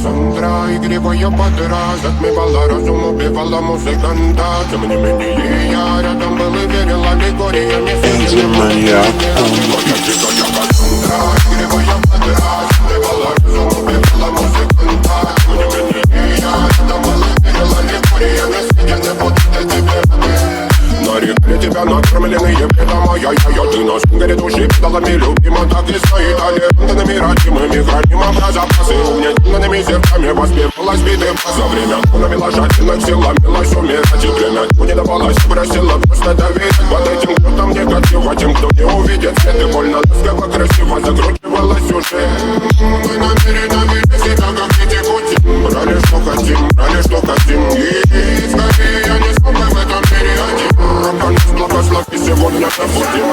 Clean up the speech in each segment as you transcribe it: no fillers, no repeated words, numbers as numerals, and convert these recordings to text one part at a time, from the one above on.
Кассандра, игривая подра, затмевала разум, убивала музыканта. Тем не менее я рядом был и верил аллегориями. Энди-маньяк. Моя дикая Кассандра, игривая подра, затмевала разум, убивала музыканта. Тем не менее я рядом был и верил аллегориями. Я не буду для тебя. Нарекли тебя накормленные бредом, ай-яй-яй. Ты на шугаре души педалами любима, так и стоит аллергенными родимыми. Храним образопасы угнетенными зерками. Воспевалась битым за время. Навела жадных сил, ломилась умирать. И время не давалось, просила просто доверять. Под этим кто-то негатива, тем, кто не увидит свет. И больно ласково, красиво закручивалась сюжет. Мы намеренно вели себя, как дети пути. Брали, что хотим, брали, что хотим. И скорее я не смог в этом мире один. Рапанс, благослови, сегодня забудем.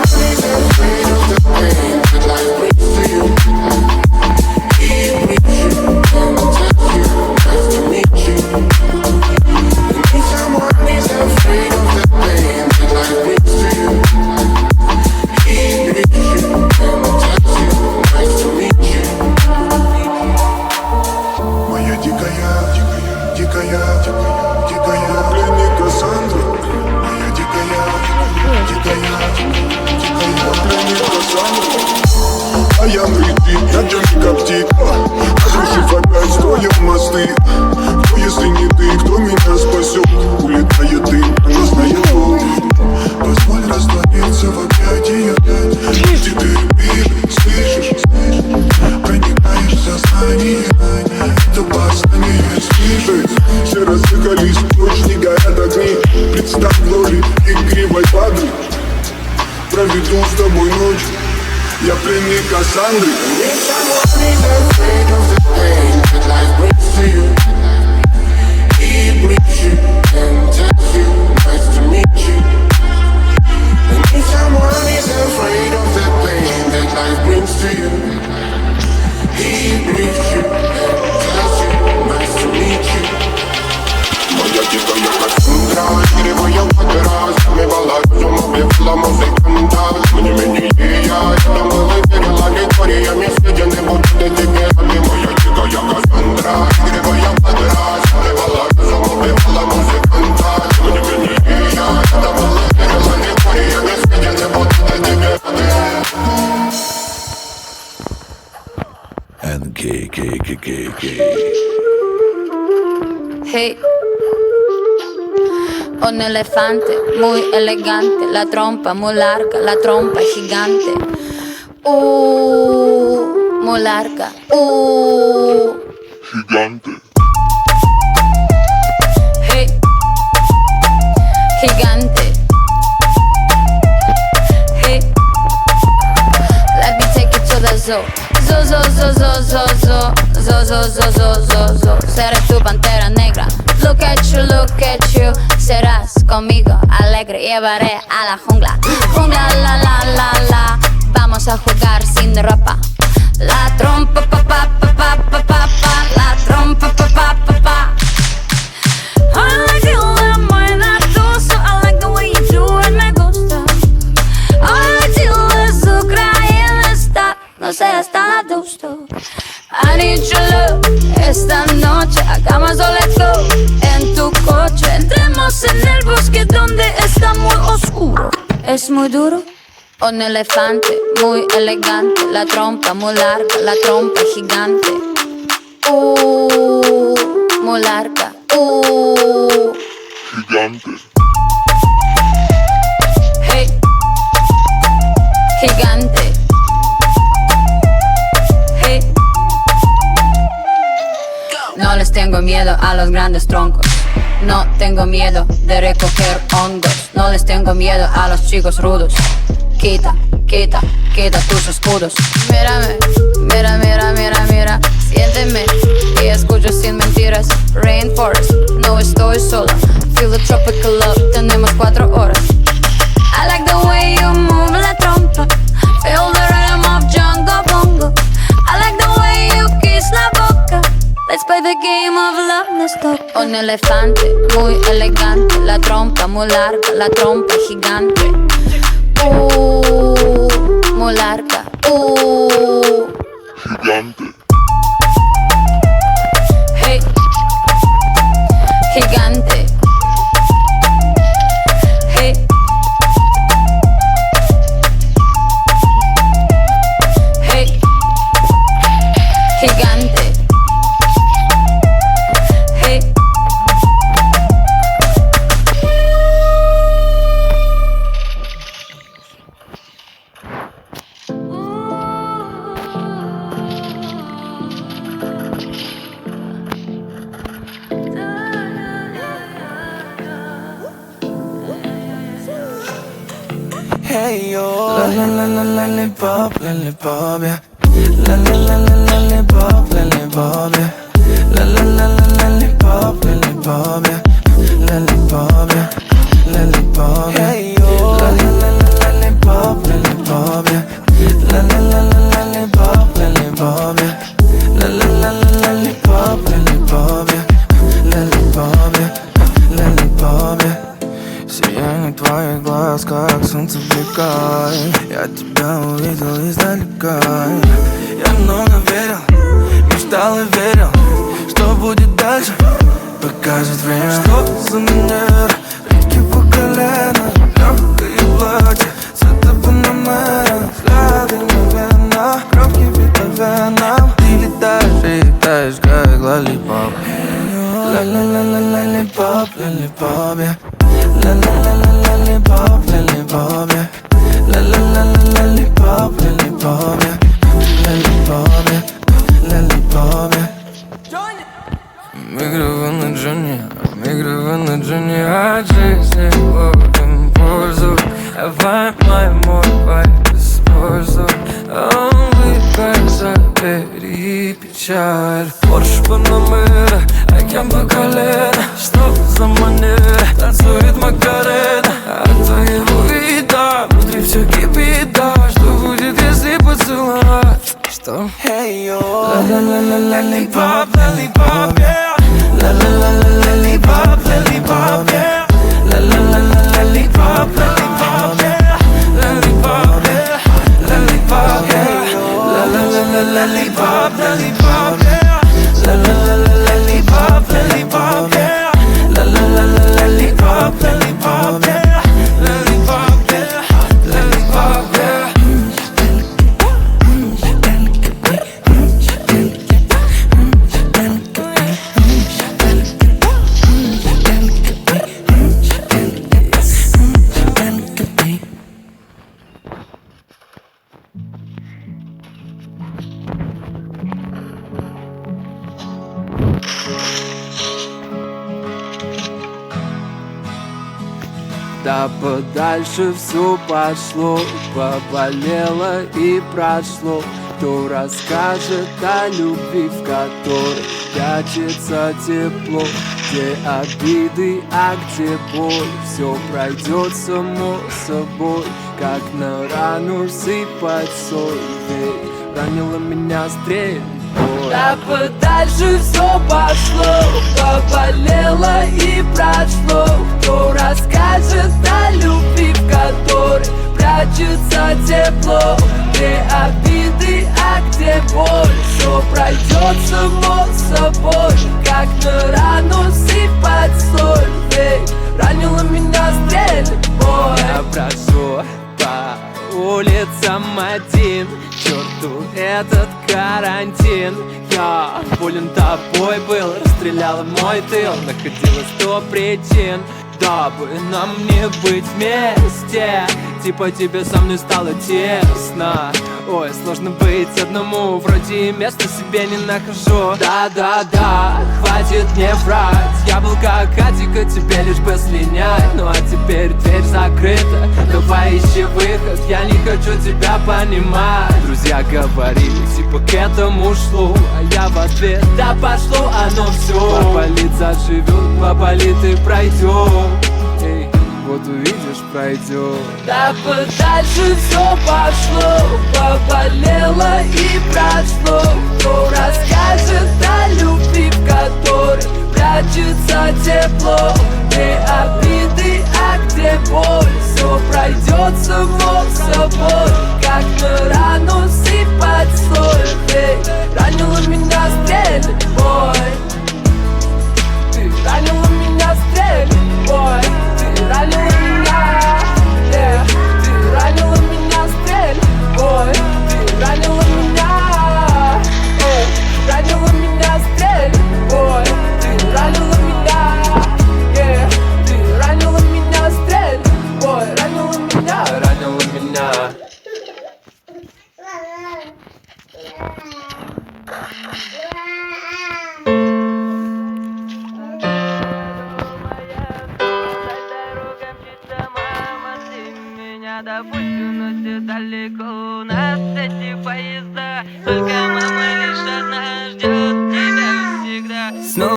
Моя дикая пленник Кассандра. Моя дикая пленник Кассандра. А я летит, на чем коптит, разрушив опять строим мосты. Кто, если не ты, кто меня спасет? Улетает дым, красная боль. Позволь раствориться в объятиях. Теперь мир, слышишь? Проникаешь в сознание. Это восстание слышит. Все разыхались, ночь не горят огни. Представь в роли игривой воды. Проведу с тобой ночь. Я пленник Кассандры. Моя дикая Кассандра, игривая подра, затмевала разум, убивала музыканта. Тем не менее я рядом был и верил аллегориями. Я не буду для тебя. Моя дикая Кассандра, игривая подра, затмевала разум, убивала музыканта. Тем не менее я рядом был и верил аллегориями. Я не буду для тебя. Hey, un elefante muy elegante, la trompa muy larga, la trompa gigante. Muy larga. Gigante. Hey, gigante. Hey, let me take you to the zoo. Zo. Seré tu pantera negra. Look at you. Serás conmigo alegre. Llevaré a la jungla. Jungla, la. Vamos a jugar sin ropa. La trompa, pa. La trompa, pa. I like you when buena tuso. I like the way you do it, me gusta. I like you es Ucrania está. No seas tan adusto. I need your love. Esta noche hagamos let's go. En tu coche entremos en el bosque donde está muy oscuro. Es muy duro. Un elefante muy elegante, la trompa muy larga, la trompa gigante. Muy larga. Gigante. Hey, gigante. Hey. No les tengo miedo a los grandes troncos. No tengo miedo de recoger hongos. No les tengo miedo a los chicos rudos. Quita tus escudos. Mírame, mira. Siénteme y escucha sin mentiras. Rainforest, no estoy sola. Feel the tropical love, tenemos 4 horas. I like the way you move la trompa. Feel the rhythm of Jungle Bongo. I like the way you kiss la boca. Let's play the game of love, let's talk. Un elefante muy elegante, la trompa muy larga, la trompa gigante. Muy larga. Gigante. gigante. Hey. Hey. Gigante. Hey. Hey yo, la la la la lollipop, lollipop, yeah. La la la la lollipop, lollipop, yeah. La la la la lollipop, lollipop, yeah. Lollipop, yeah. Lollipop, yeah. Hey yo, la la la la lollipop, lollipop, yeah. La la la la lollipop, lollipop, yeah. La la la la lollipop, lollipop, yeah. Lollipop, yeah. Lollipop, yeah. Сияние твоих глаз, как солнце влекает. Я тебя увидел издалека. Я много верил, мечтал и верил, что будет дальше, покажет время. Что за манера, реки по колено, легкое платье, цвета панамера, взгляды мгновенно, кровь кипит по венам. Ты летаешь и летаешь, как лоллипоп. Ла-ла-ла-ла lollipop, lollipop, yeah. La la la la lollipop, lollipop, yeah. La la la la lollipop, lollipop, yeah. Lollipop, yeah. Lollipop, yeah. Мигрированы Джонни от жизни ловим пользу. Давай мой вайб используй. Он выпай, забери печаль. Порш Панамера, океан по колено. Что за манера, танцует Макарена. От твоего вида внутри все кипит, да. Что будет, если поцеловать? Что? Hey yo, la-la-la-la lollipop, lollipop, yeah. La-la-la-la lollipop, lollipop, yeah. La-la-la-la lollipop, lollipop, yeah. Lollipop, yeah. Lollipop, yeah. La-la-la-la lollipop, lollipop, yeah. La-la-la-la lollipop, lollipop, yeah. La-la-la-la lollipop, lollipop, yeah. Lollipop, yeah. Lollipop, yeah. Да подальше все пошло, поболело и прошло. Кто расскажет о любви, в которой прячется тепло? Где обиды, а где боль? Все пройдет само собой, как на рану сыпать соль. Ведь ранила меня стрель. Да подальше все пошло, поболело и прошло. Кто расскажет о любви, в которой прячется тепло? Где обиды, а где боль? Все пройдет само собой, как на рану сыпать соль. Ведь ранила меня стрель, бой. Я прошу по улицам один, к черту этот карантин. Я болен тобой был, расстреляла мой тыл. Находилось 100 причин, дабы нам не быть вместе. Типа тебе со мной стало тесно. Ой, сложно быть одному, вроде места себе не нахожу. Да-да-да, хватит мне врать. Я был как Атика, тебе лишь бы слинять. Ну а теперь дверь закрыта, давай ищи выход. Я не хочу тебя понимать. Друзья говорили, типа к этому шло, а я в ответ: да пошло оно все. Поболит заживет, поболит и пройдет. Эй, вот увидишь, пройдет. Да подальше все пошло, поболело и прошло. Кто расскажет о любви, в которой прячется тепло? Где обиды,